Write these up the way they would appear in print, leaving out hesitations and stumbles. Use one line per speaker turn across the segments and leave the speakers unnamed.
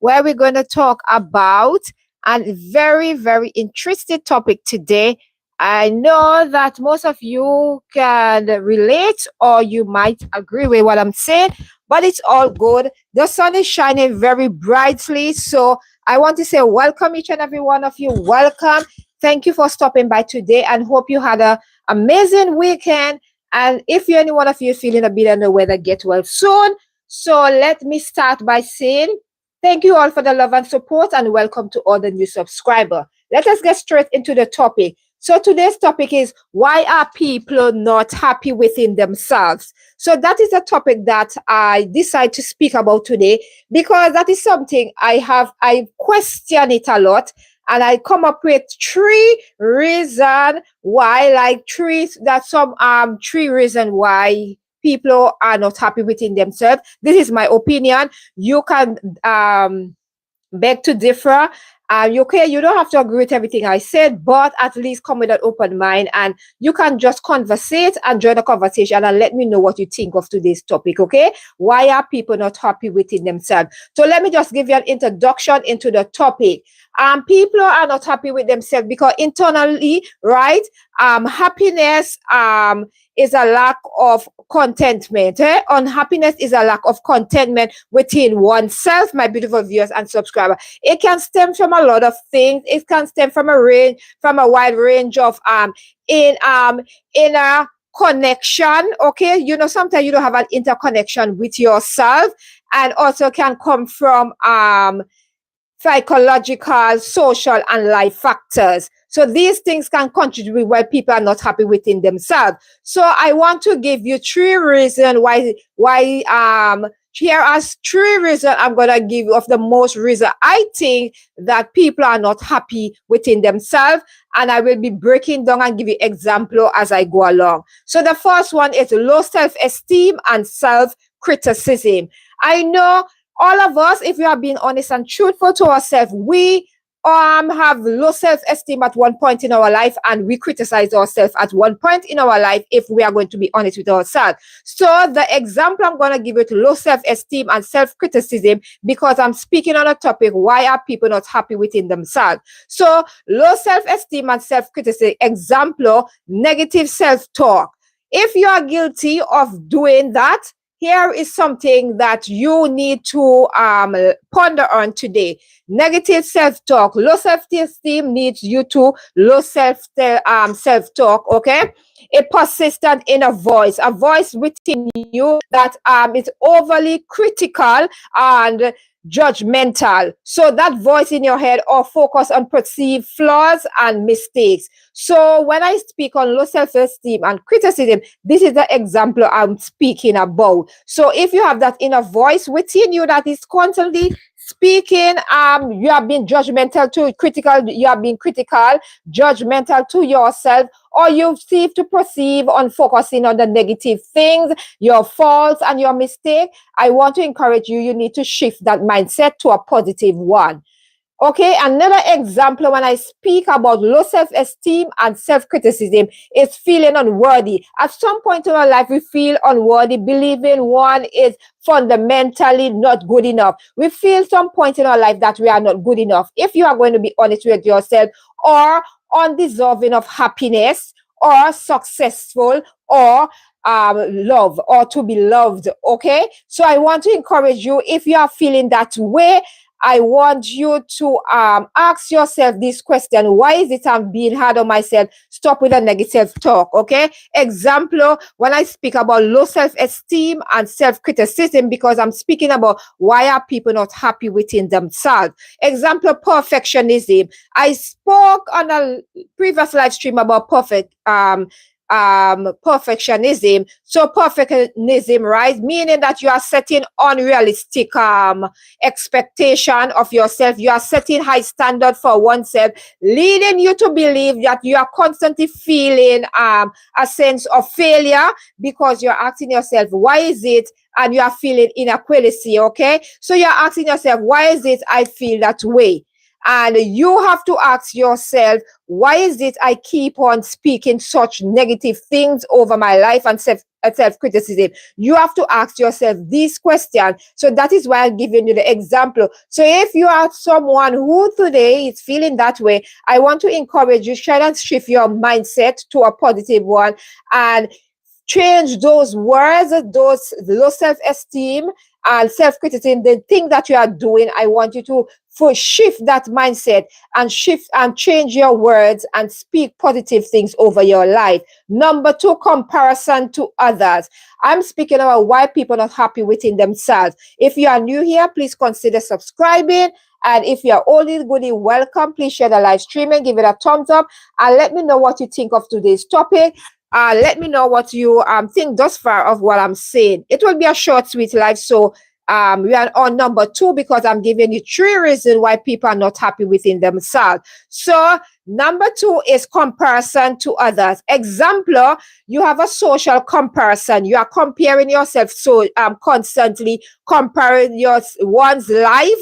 where we're going to talk about a very, very interesting topic today. I know that most of you can relate or you might agree with what I'm saying, but it's all good. The sun is shining very brightly. So I want to say welcome each and every one of you. Welcome. Thank you for stopping by today and hope you had an amazing weekend. And if you any one of you feeling a bit under the weather, get well soon. So let me start by saying thank you all for the love and support and welcome to all the new subscribers. Let us get straight into the topic. So today's topic is why are people not happy within themselves? So that is a topic that I decide to speak about today because that is something I question it a lot and I come up with three reasons why, like three reasons why people are not happy within themselves. This is my opinion. You can beg to differ. You don't have to agree with everything I said, but at least come with an open mind and you can just conversate and join the conversation and let me know what you think of today's topic, okay? Why are people not happy within themselves? So let me just give you an introduction into the topic. People are not happy with themselves because internally, right? Happiness is a lack of contentment. Unhappiness is a lack of contentment within oneself, my beautiful viewers and subscribers. It can stem from a lot of things. It can stem from a wide range of inner connection. Okay, sometimes you don't have an interconnection with yourself, and also can come from psychological, social, and life factors. So these things can contribute why people are not happy within themselves. So I want to give you three reasons here are three reasons I'm going to give you of the most reason I think that people are not happy within themselves. And I will be breaking down and give you example as I go along. So the first one is low self-esteem and self-criticism. I know all of us, if we are being honest and truthful to ourselves, we have low self-esteem at one point in our life and we criticize ourselves at one point in our life if we are going to be honest with ourselves. So the example I'm going to give you to low self-esteem and self-criticism because I'm speaking on a topic, why are people not happy within themselves? So low self-esteem and self-criticism, example, negative self-talk. If you are guilty of doing that, here is something that you need to ponder on today. Negative self-talk. Low self-esteem needs you to low self-talk, okay? A persistent inner voice, a voice within you that is overly critical and judgmental. So that voice in your head or focus on perceived flaws and mistakes. So when I speak on low self-esteem and criticism, this is the example I'm speaking about. So if you have that inner voice within you that is constantly speaking, you have been judgmental to critical, you have been critical, judgmental to yourself, or you seem to perceive on focusing on the negative things, your faults and your mistake, I want to encourage you, you need to shift that mindset to a positive one. Okay, another example when I speak about low self-esteem and self-criticism is feeling unworthy. At some point in our life, we feel unworthy, believing one is fundamentally not good enough. We feel some point in our life that we are not good enough. If you are going to be honest with yourself, or undeserving of happiness, or successful, or love, or to be loved. Okay, so I want to encourage you, if you are feeling that way, I want you to ask yourself this question. Why is it I'm being hard on myself? Stop with the negative talk, okay? Example, when I speak about low self-esteem and self-criticism, because I'm speaking about why are people not happy within themselves. Example, perfectionism. I spoke on a previous live stream about perfectionism. So perfectionism, right, meaning that you are setting unrealistic expectation of yourself. You are setting high standard for oneself, leading you to believe that you are constantly feeling a sense of failure because you're asking yourself, why is it? And you are feeling inequality, okay? So you're asking yourself, why is it I feel that way? And you have to ask yourself, why is it I keep on speaking such negative things over my life and self-criticism. You have to ask yourself these questions. So that is why I'm giving you the example. So if you are someone who today is feeling that way, I want to encourage you, try and shift your mindset to a positive one and change those words, those low self-esteem and self-criticism, the thing that you are doing. I want you to shift that mindset and shift and change your words and speak positive things over your life. Number two, comparison to others. I'm speaking about why people are not happy within themselves. If you are new here, please consider subscribing. And if you're oldie goodie, welcome. Please share the live stream and give it a thumbs up. And let me know what you think of today's topic. Let me know what you think thus far of what I'm saying. It will be a short, sweet life. So we are on number two because I'm giving you 3 reasons why people are not happy within themselves. So number 2 is comparison to others. Example, you have a social comparison. You are comparing yourself so constantly comparing one's life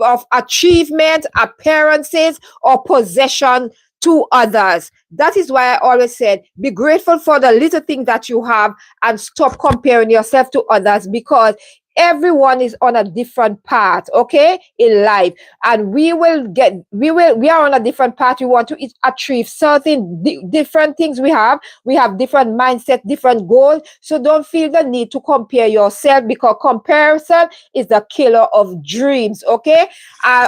of achievement, appearances, or possession to others. That is why I always said, be grateful for the little thing that you have and stop comparing yourself to others, because everyone is on a different path, okay, in life, and we are on a different path. We want to achieve certain different things. We have different mindset, different goals. So don't feel the need to compare yourself, because comparison is the killer of dreams, okay,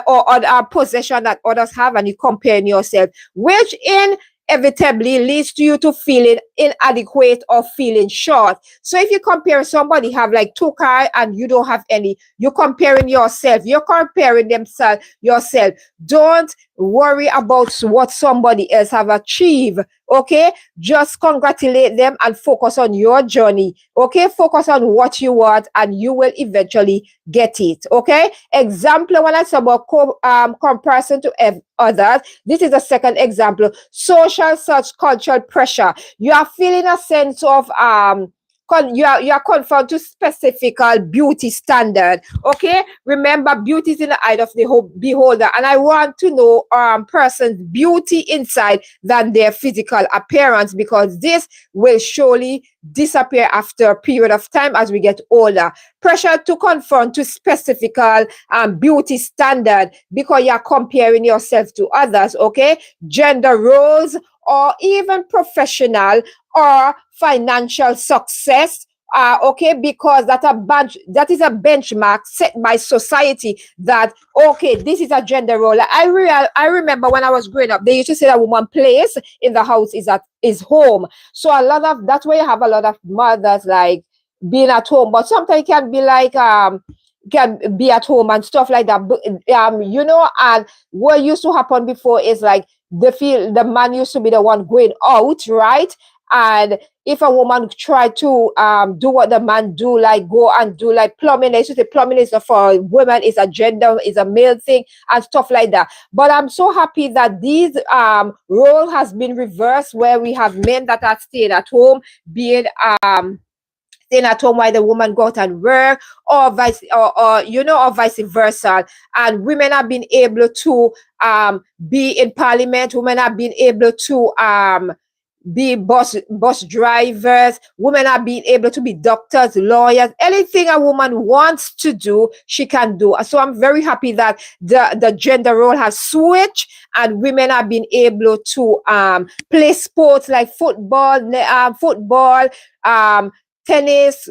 or a possession that others have, and you comparing yourself, which inevitably leads to you to feeling inadequate or feeling short. So if you compare, somebody have like 2 cars and you don't have any, you're comparing yourself, you're comparing yourself. Don't worry about what somebody else have achieved, okay? Just congratulate them and focus on your journey, okay? Focus on what you want and you will eventually get it, okay? Example, when I say about comparison to others, this is the second example. Social such cultural pressure. You are feeling a sense of you are confined to specific beauty standard, okay? Remember, beauty is in the eye of the beholder, and I want to know person's beauty inside than their physical appearance, because this will surely disappear after a period of time as we get older. Pressure to conform to specific beauty standard because you're comparing yourself to others, okay? Gender roles, or even professional or financial success, okay, because that is a benchmark set by society that, okay, this is a gender role. I remember when I was growing up, they used to say that woman place in the house is home. So a lot of that's where you have a lot of mothers like being at home, but sometimes it can be like can be at home and stuff like that. You know, and what used to happen before is like the man used to be the one going out, right? And if a woman try to do what the man do, like go and do like plumbing, they used to say plumbing is for women, is a gender, is a male thing and stuff like that. But I'm so happy that these role has been reversed, where we have men that are staying at home, being staying at home while the woman go out and work, or vice versa. And women have been able to be in parliament. Women have been able to be bus drivers. Women are being able to be doctors, lawyers, anything a woman wants to do, she can do. So I'm very happy that the gender role has switched and women are being able to play sports like football, tennis,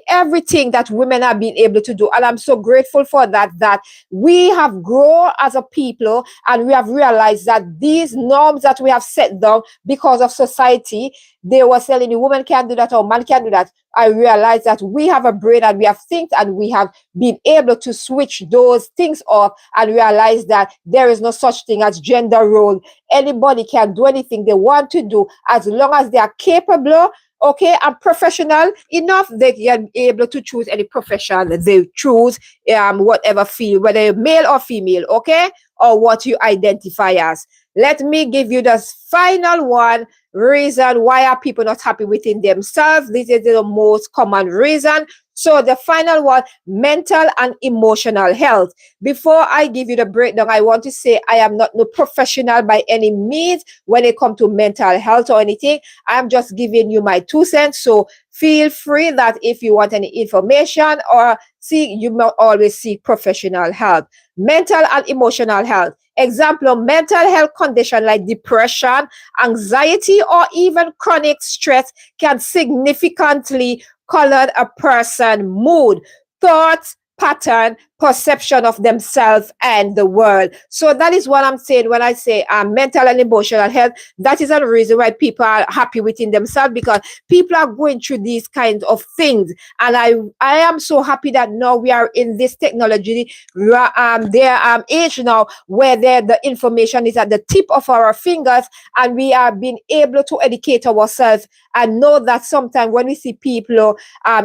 everything that women have been able to do. And I'm so grateful for that we have grown as a people, and we have realized that these norms that we have set down because of society, they were telling you woman can't do that or man can't do that. I realized that we have a brain and we have think, and we have been able to switch those things off and realize that there is no such thing as gender role. Anybody can do anything they want to do as long as they are capable, okay, and professional enough. They can be able to choose any profession they choose, whatever field, whether male or female, okay, or what you identify as. Let me give you the final one reason why are people not happy within themselves. This is the most common reason. So the final one, mental and emotional health. Before I give you the breakdown, I want to say I am not no professional by any means when it comes to mental health or anything. I'm just giving you my 2 cents. So feel free that if you want any information or see, you must always seek professional help. Mental and emotional health. Example, mental health condition like depression, anxiety, or even chronic stress can significantly color a person's mood, thoughts, pattern, perception of themselves and the world. So that is what I'm saying when I say mental and emotional health. That is a reason why people are happy within themselves, because people are going through these kinds of things. And I am so happy that now we are in this technology, their age now, where the information is at the tip of our fingers, and we are being able to educate ourselves and know that sometimes when we see people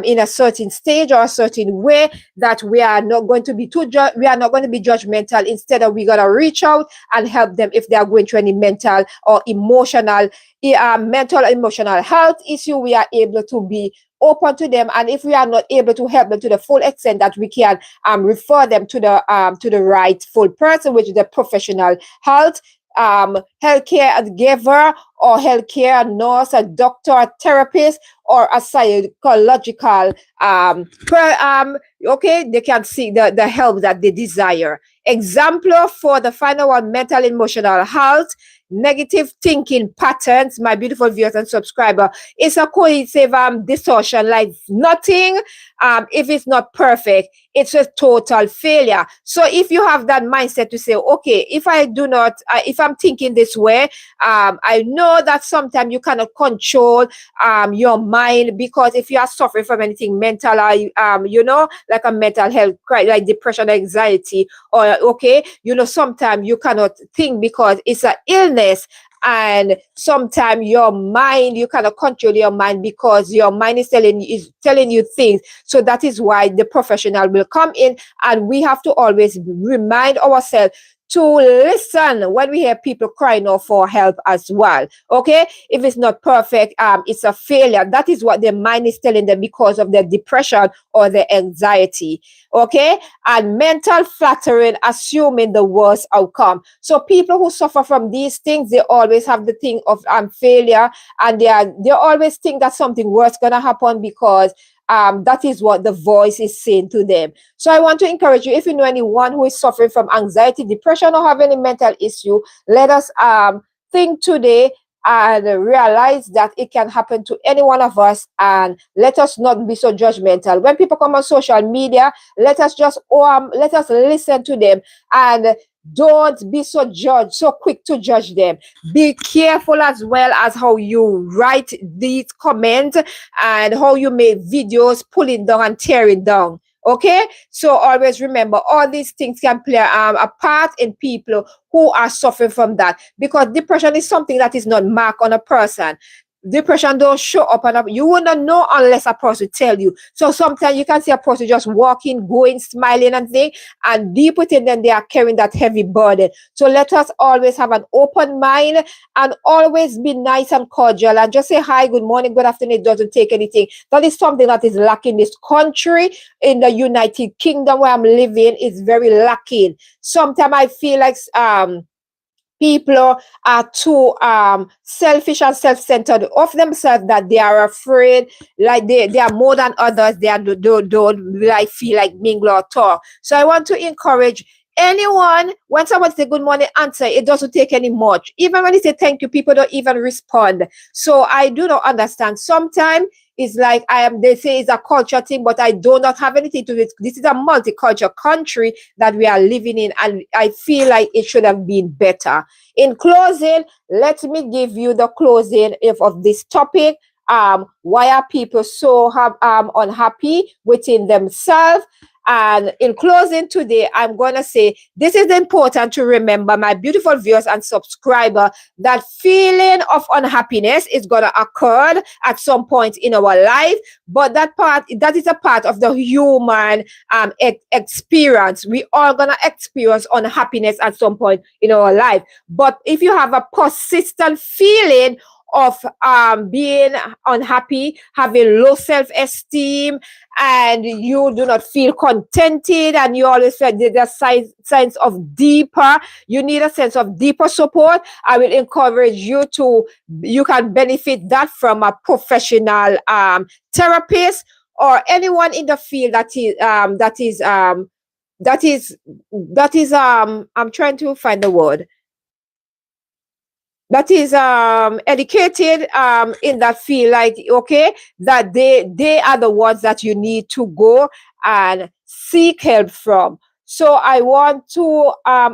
in a certain stage or a certain way, that we are not going to be we are not going to be judgmental. Instead of, we got to reach out and help them if they are going through any mental or emotional health issue. We are able to be open to them, and if we are not able to help them to the full extent, that we can refer them to the rightful person, which is the professional healthcare giver, or healthcare nurse, a doctor, a therapist, or a psychological okay, they can seek the help that they desire. Example for the final one, mental emotional health. Negative thinking patterns, my beautiful viewers and subscriber, is a cohesive distortion. Like nothing, if it's not perfect, it's a total failure. So if you have that mindset to say, okay, if I'm thinking this way, I know that sometimes you cannot control your mind, because if you are suffering from anything mental, like a mental health crisis, like depression, anxiety, or okay, sometimes you cannot think because it's an illness. And sometimes your mind, you cannot control your mind because your mind is telling you things. So that is why the professional will come in, and we have to always remind ourselves to listen when we hear people crying out for help as well. Okay, if it's not perfect, it's a failure. That is what their mind is telling them because of their depression or their anxiety. Okay, and mental flattering, assuming the worst outcome. So people who suffer from these things, they always have the thing of failure, and they always think that something worse gonna happen, because that is what the voice is saying to them. So I want to encourage you, if you know anyone who is suffering from anxiety, depression, or have any mental issue, let us think today and realize that it can happen to any one of us, and let us not be so judgmental. When people come on social media, let us listen to them, and don't be so quick to judge them. Be careful as well as how you write these comments and how you make videos pulling down and tearing down. Okay, so always remember, all these things can play a part in people who are suffering from that, because depression is something that is not marked on a person. Depression don't show up, and you will not know unless a person tell you. So sometimes you can see a person just walking, going, smiling and thing, and deep within them they are carrying that heavy burden. So let us always have an open mind, and always be nice and cordial, and just say hi, good morning, good afternoon. It doesn't take anything. That is something that is lacking in this country. In the United Kingdom where I'm living, is very lacking. Sometimes I feel like people are too selfish and self-centered of themselves, that they are afraid, like they are more than others. They don't like feel like mingle or talk. So I want to encourage anyone, when someone say good morning, answer. It doesn't take any much. Even when you say thank you, people don't even respond. So I do not understand. Sometimes it's like they say it's a culture thing, but I do not have anything to do with. This is a multicultural country that we are living in, and I feel like it should have been better. In closing, let me give you the closing of this topic. Why are people so unhappy within themselves? And in closing today, I'm going to say this is important to remember, my beautiful viewers and subscriber, that feeling of unhappiness is going to occur at some point in our life, but that is a part of the human experience. We are going to experience unhappiness at some point in our life. But if you have a persistent feeling of being unhappy, having low self-esteem, and you do not feel contented, and you always feel there's a sense of deeper, you need a sense of deeper support, I will encourage you to, you can benefit that from a professional therapist or anyone in the field that is I'm trying to find the word, that is educated in that field, like, okay, that they are the ones that you need to go and seek help from. So I want to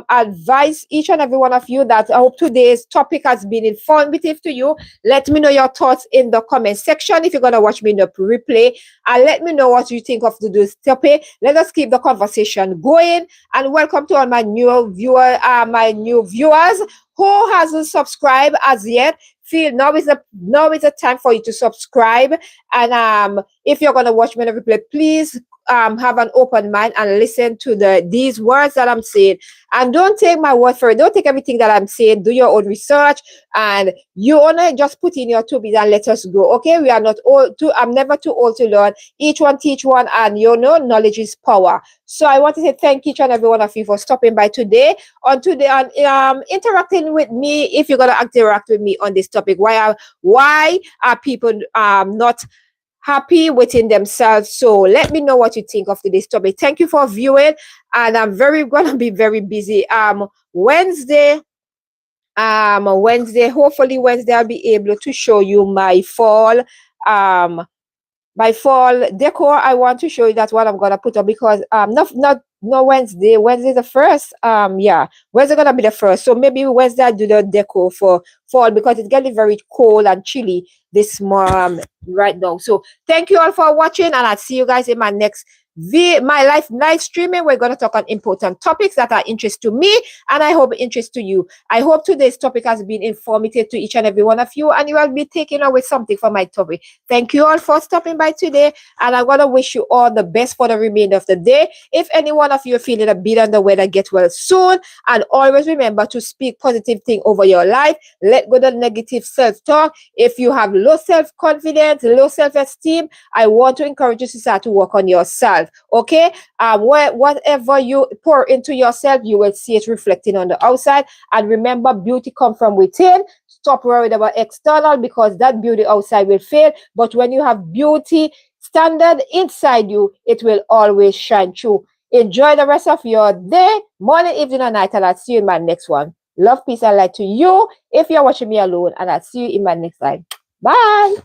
advise each and every one of you that I hope today's topic has been informative to you. Let me know your thoughts in the comment section if you're going to watch me in the replay, and let me know what you think of today's topic. Let us keep the conversation going, and welcome to all my new viewers who hasn't subscribed as yet. Feel now is a time for you to subscribe. And if you're gonna watch me in a replay, please have an open mind and listen to these words that I'm saying. And don't take my word for it. Don't take everything that I'm saying. Do your own research, and you wanna just put in your 2 bits and let us go. Okay, we are not old to. I'm never too old to learn. Each one teach one, and knowledge is power. So I want to say thank each and every one of you for stopping by today on interacting with me. If you're gonna interact with me on this topic, why are people not happy within themselves? So let me know what you think of today's topic. Thank you for viewing, and I'm gonna be very busy Wednesday. Hopefully Wednesday I'll be able to show you my fall decor. I want to show you that's what I'm gonna put up, because not Wednesday. Wednesday the first. Yeah, Wednesday gonna be the first. So maybe Wednesday I do the decor for fall, because it's getting very cold and chilly this right now. So thank you all for watching, and I'll see you guys in my next my live streaming. We're going to talk on important topics that are interest to me, and I hope interest to you. I hope today's topic has been informative to each and every one of you, and you will be taking away something from my topic. Thank you all for stopping by today, and I want to wish you all the best for the remainder of the day. If any one of you are feeling a bit under the weather, get well soon, and always remember to speak positive thing over your life. Let go the negative self-talk. If you have low self-confidence, low self-esteem, I want to encourage you to start to work on yourself. Okay, whatever you pour into yourself, you will see it reflecting on the outside. And remember, beauty comes from within. Stop worrying about external, because that beauty outside will fade. But when you have beauty standard inside you, it will always shine through. Enjoy the rest of your day, morning, evening, and night, and I'll see you in my next one. Love, peace, and light to you if you're watching me alone, and I'll see you in my next live. Bye.